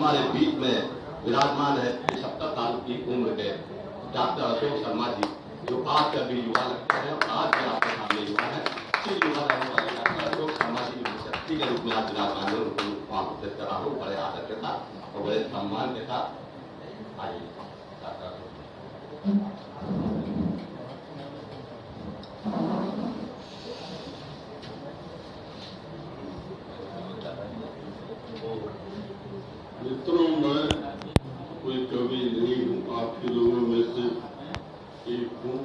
हमारे बीच में विराजमान है 70 साल की उम्र के डॉक्टर अशोक शर्मा जी, जो आज का भी युवा लगते हैं और आज भी आपके सामने युवा है। श्री युवा रहने वाले डॉक्टर अशोक शर्मा जी की शक्ति के रूप में आज विराजमान है, उनको वहाँ उपस्थित करा हूँ बड़े आदर के साथ और बड़े सम्मान के साथ। आइए मित्रों, मैं कोई कवि नहीं हूँ, आपके लोगों में से एक हूँ,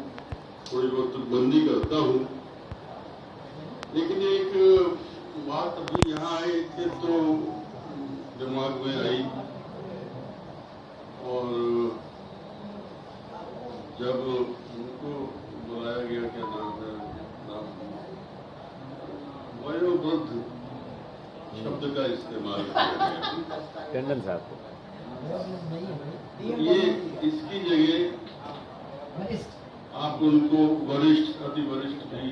थोड़ी बहुत बंदी करता हूँ। लेकिन एक बात अभी यहाँ आए थे तो दिमाग में आई, और जब उनको बुलाया गया, क्या नाम है, वयोवृद्ध शब्द का इस्तेमाल किया गया टंडन साहब, ये इसकी जगह आप उनको वरिष्ठ, अति वरिष्ठ भी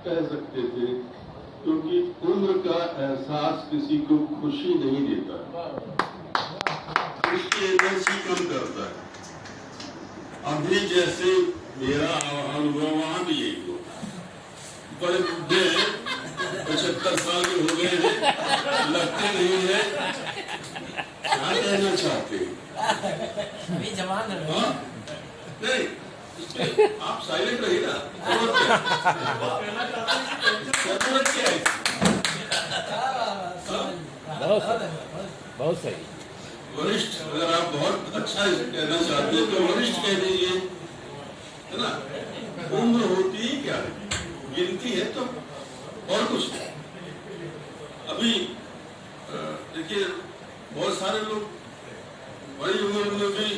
कह सकते थे, क्योंकि उम्र का एहसास किसी को खुशी नहीं देता, उसकी एनर्जी कम करता है। अभी जैसे मेरा अनुभव वहां भी यही होता है, बड़े बुढ़े 75 साल के हो गए हैं, लगते नहीं है। क्या कहना चाहते हैं? जवान है। हाँ? नहीं, आप साइलेंट रहिए ना। जरूरत क्या है? बहुत सही। वरिष्ठ, अगर आप बहुत अच्छा कहना चाहते हैं तो वरिष्ठ कह दीजिए, है ना। उम्र होती ही क्या है, गिनती है तो, और कुछ नहीं। अभी देखिए, बहुत सारे लोग बड़ी उम्र में भी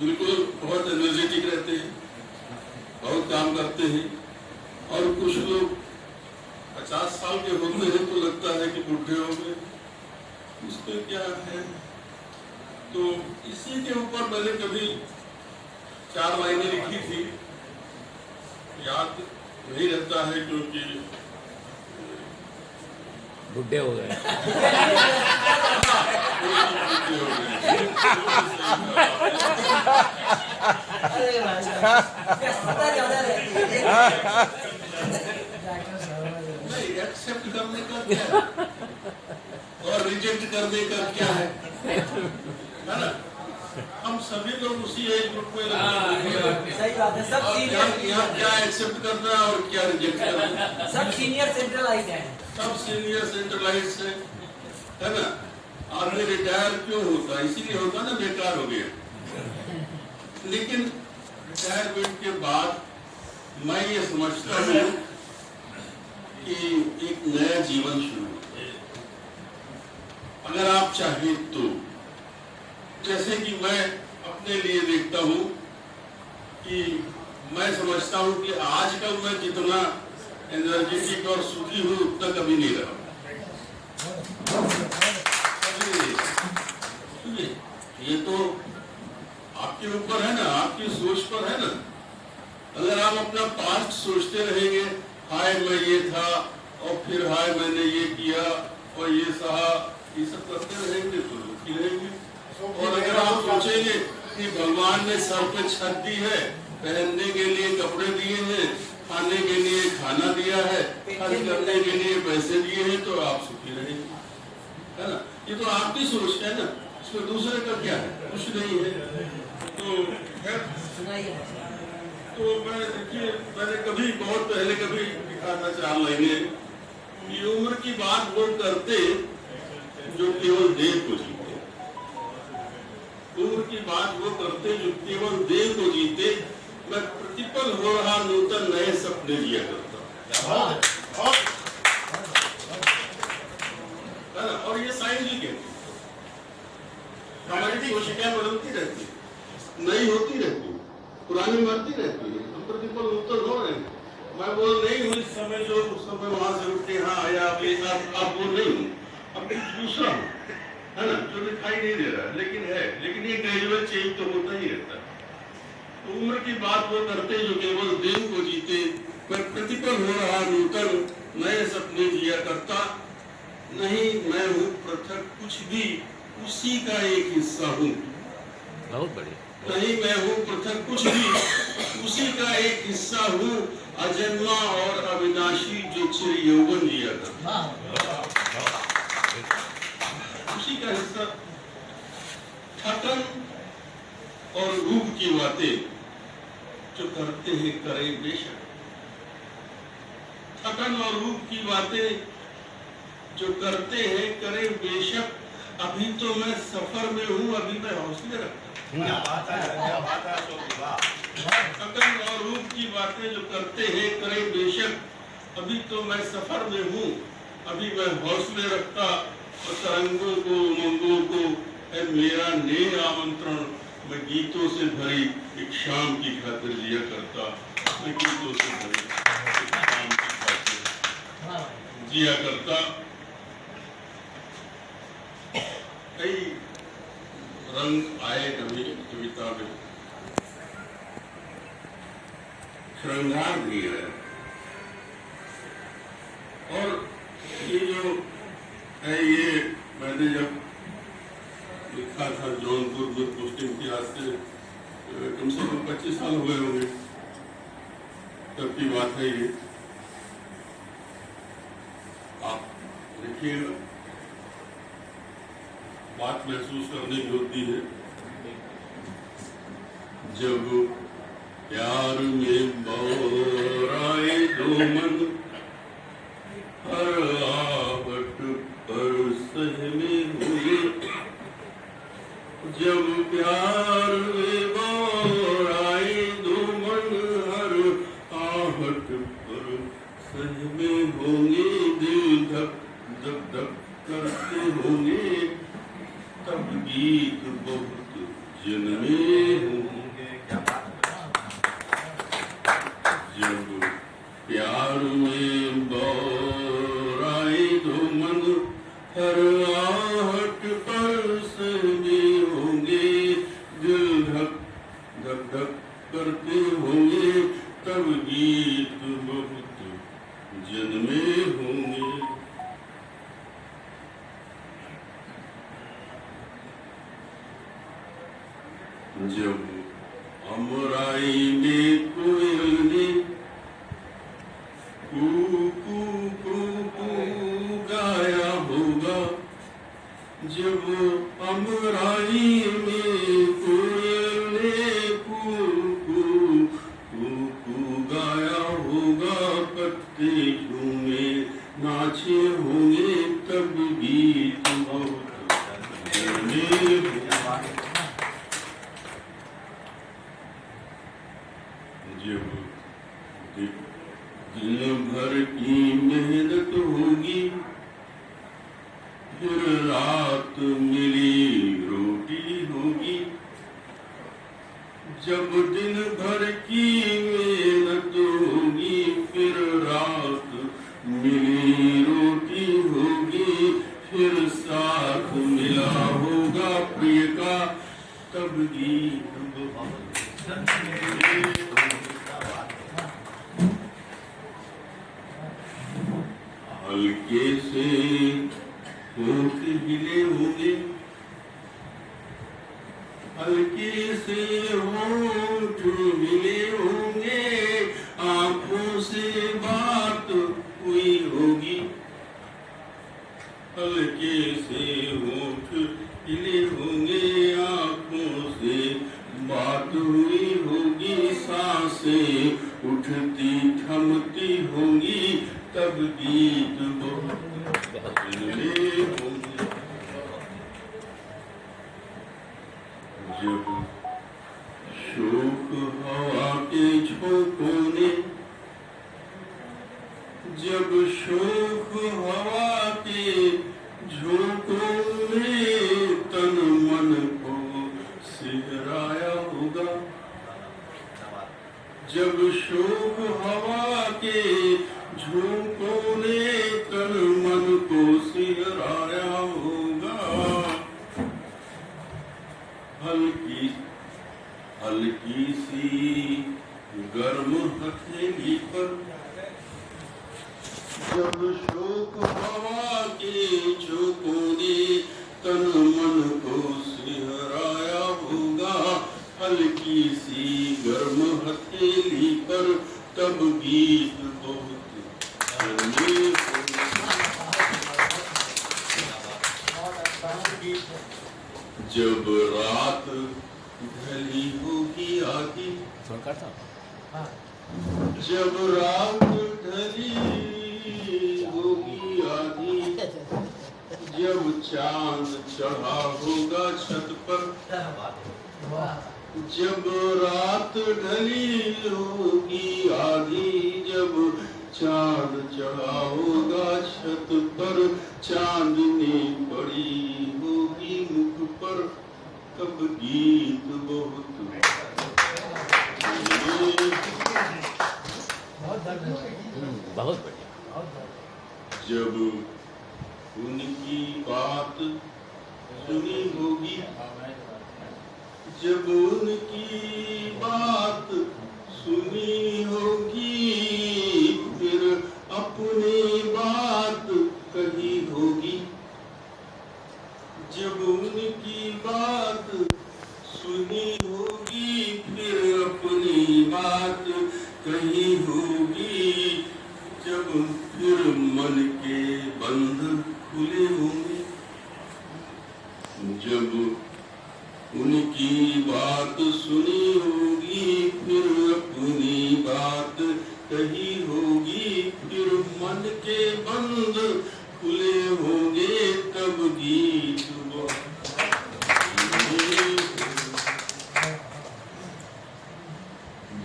बिल्कुल बहुत एनर्जेटिक रहते हैं, बहुत काम करते हैं, और कुछ लोग 50 साल के होते हैं तो लगता है कि बुढ़े हो गए। उसमें क्या है, तो इसी के ऊपर मैंने कभी 4 लाइनें लिखी थी, याद नहीं रहता है क्योंकि बुढ़े हो गए। नहीं, एक्सेप्ट करने का क्या और रिजेक्ट करने का क्या है ना। हम सभी लोग उसी एज ग्रुप में सही बात है। सब सीनियर, यहाँ क्या एक्सेप्ट करना और क्या रिजेक्ट करना। सब सीनियर सेंट्रलाइज है, सब सीनियर सेंट्रलाइज है ना। आदमी रिटायर क्यों होता है? इसीलिए होता ना, बेकार हो गया। लेकिन रिटायरमेंट के बाद मैं ये समझता हूँ कि एक नया जीवन शुरू होता है, अगर आप चाहें तो। जैसे कि मैं अपने लिए देखता हूँ कि मैं समझता हूँ कि आजकल मैं जितना एनर्जेटिक और सुखी हूँ उतना कभी नहीं रहा। ये तो आपके ऊपर है ना, आपकी सोच पर है ना। अगर आप अपना पास्ट सोचते रहेंगे, हाय मैं ये था और फिर हाय मैंने ये किया और ये सहा, ये सब करते रहेंगे तो दुखी रहेंगे। और अगर आप सोचेंगे कि भगवान ने सर पे छत दी है, पहनने के लिए कपड़े दिए हैं, खाने के लिए खाना दिया है, खर्च करने के लिए पैसे दिए हैं, तो आप सुखी रहेंगे, है ना। ये तो आपकी सोच है ना, इसमें दूसरे का क्या है? कुछ नहीं है। तो मैं देखिए, मैंने कभी बहुत पहले कभी लिखा था 4 लाइनें कि उम्र की बात वो करते जो केवल देह को जीते। उम्र की बात वो करते जो केवल देह को जीते। मैं प्रतिपल हो रहा नूतन नए सपने जिया करता, है ना। और ये साइंटिफिक है, हमारी कोशिकाएं बदलती रहती है, नई होती रहती है, पुरानी मरती रहती है, हम प्रतिपल नूतन हो रहे हैं। मैं वो नहीं हूँ इस समय जो उस समय वहां से उठ के यहाँ आया, अब वो नहीं हूँ, अब दूसरा हूँ, है ना, जो दिखाई नहीं दे रहा है लेकिन है। लेकिन ये ग्रेजुअल चेंज तो होता ही रहता है। तो उम्र की बात वो करते जो केवल दिन को जीते। मैं प्रतिपल हो रहा नूतन नए सपने जिया करता। नहीं मैं हूँ पृथक कुछ भी उसी का एक हिस्सा हूँ। बहुत बढ़िया। नहीं मैं हूँ पृथक कुछ भी, उसी का एक हिस्सा हूँ, अजन्मा और अविनाशी जो चिर यौवन जिया था, उसी का हिस्सा। थकन और रूप की बातें जो करते हैं करें बेशक, थकन और रूप की बातें जो करते हैं करें बेशक, अभी तो मैं सफर में हूँ, अभी मैं हौसले रखता हूँ। थकन और रूप की बातें जो करते हैं करें बेशक, अभी तो मैं सफर में हूँ, अभी मैं हौसले रखता। और तरंगों को उमंगों को है मेरा नेह आमंत्रण, मैं गीतों से भरी एक शाम की खातिर जिया करता। मैं गीतों से भरी एक शाम की खातिर जिया करता। कई रंग आए कभी कविता में, श्रृंगार भी है। और ये जो है, ये मैंने जब लिखा था जौनपुर में पोस्टिंग की, आज से कम 25 साल हुए होंगे तब की बात है ये। आप देखिए, बात महसूस करने की होती है जब प्यार में बौराए दो मन, हर आहट पर सहमे हुए। जब प्यार में बौराए दो मन, हर आहट पर सहमे होंगे। दिल धक धक धक करते होंगे, तब गीत बहुत जन्मे होंगे। जब प्यार में बौराए दो मन, हर आहट पर सहमे होंगे। दिल धक धक धक करते होंगे, तब गीत बहुत जन्मे होंगे। जब अमराई में कोयल ने कू कू कू कू गाया होगा, जब अमराई में कोयल ने कू कू कू कू गाया होगा, पत्ते झूमे नाचे होंगे, तब गीत बहुत जन्मे होंगे। जब दिन भर की मेहनत होगी, फिर रात मिली रोटी होगी। जब दिन भर की मेहनत होगी, फिर रात मिली रोटी होगी। फिर साथ मिला होगा प्रिय का, तब गीत हल्के से होठ हिले होंगे, हल्के से होठ हिले होंगे। आंखों से बात हुई होगी, हल्के से होठ हिले होंगे। आंखों से बात हुई होगी, सांसें उठती थमती होंगी, तब गीत बहुत जन्मे होंगे। जब शोक हवा के झोंकों ने, जब शोक हवा के झोंकों ने तन मन को सिहराया होगा। जब शोक हवा के झोंकों ने तन मन को सिहराया होगा। हल्की हल्की सी गर्म हथेली पर, जब शोक हवा के झोंकों ने तन मन हल्की सी गर्म हथेली पर तब गीत बहुत गर्मी होगी। जब रात ढली होगी आधी, जब रात ढली होगी आधी, जब चांद चढ़ा होगा छत पर, जब रात ढली होगी आधी, जब चांद चढ़ा होगा छत पर, चांदनी पड़ी होगी मुख पर, तब गीत बहुत बहुत बढ़िया। जब उनकी बात सुनी होगी, जब उनकी बात सुनी होगी, फिर अपनी बात कही होगी। जब उनकी बात सुनी होगी, फिर अपनी बात कही होगी। जब फिर मन के बंध खुले होंगे, जब उनकी बात सुनी होगी, फिर अपनी बात कही होगी। फिर मन के बंध खुले होंगे, तब गीत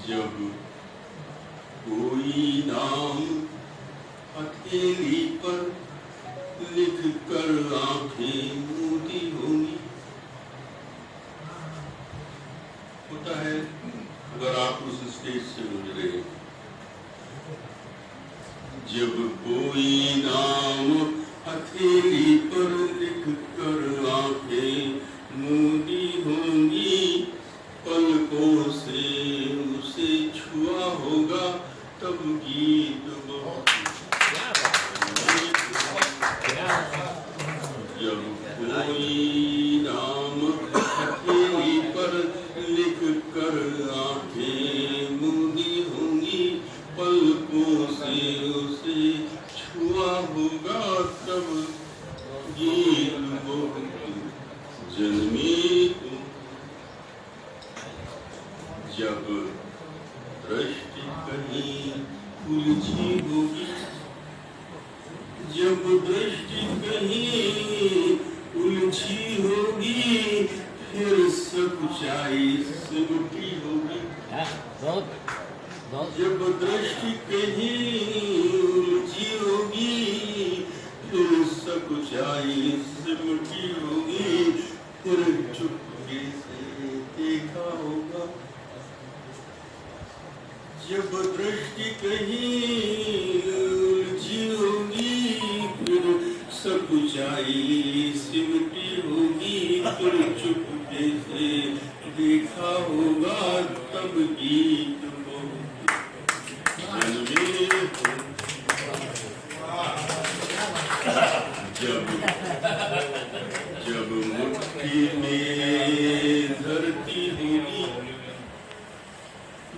जब कोई नाम हथेली पर लिख कर आंखें मूंदी होंगी। होता है अगर आप उस स्टेज से गुजरे, जब कोई नाम हथेली पर लिख कर आंखें मूंदी होंगी, पलकों से उसे छुआ होगा, तब गीत जब कोई नाम हथेली पर लिख कर आंखें मूंदी होंगी, पलकों से उसे छुआ होगा, तब गीत जन्मी जब दृष्टि कहीं उलझी होगी, जब दृष्टि कहीं उलझी होगी, फिर सच्चाई सिमटी होगी। जब दृष्टि कहीं उलझी होगी, फिर सच्चाई सिमटी होगी, फिर चुपके से देखा होगा। जब दृष्टि कहीं उलझी होगी, फिर सच्चाई सिमटी होगी, फिर चुपके से देखा होगा, तब गीत जब मुट्ठी में धरती होगी,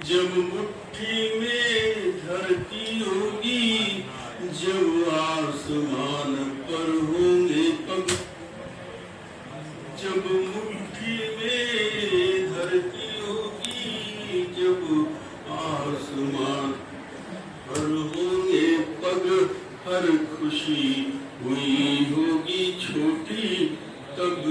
जब मुट्ठी में धरती होगी, जब आसमान पर होंगे पग, जब मुट्ठी में धरती होगी, जब आसमान पर होंगे पग, हर खुशी हुई होगी छोटी, तब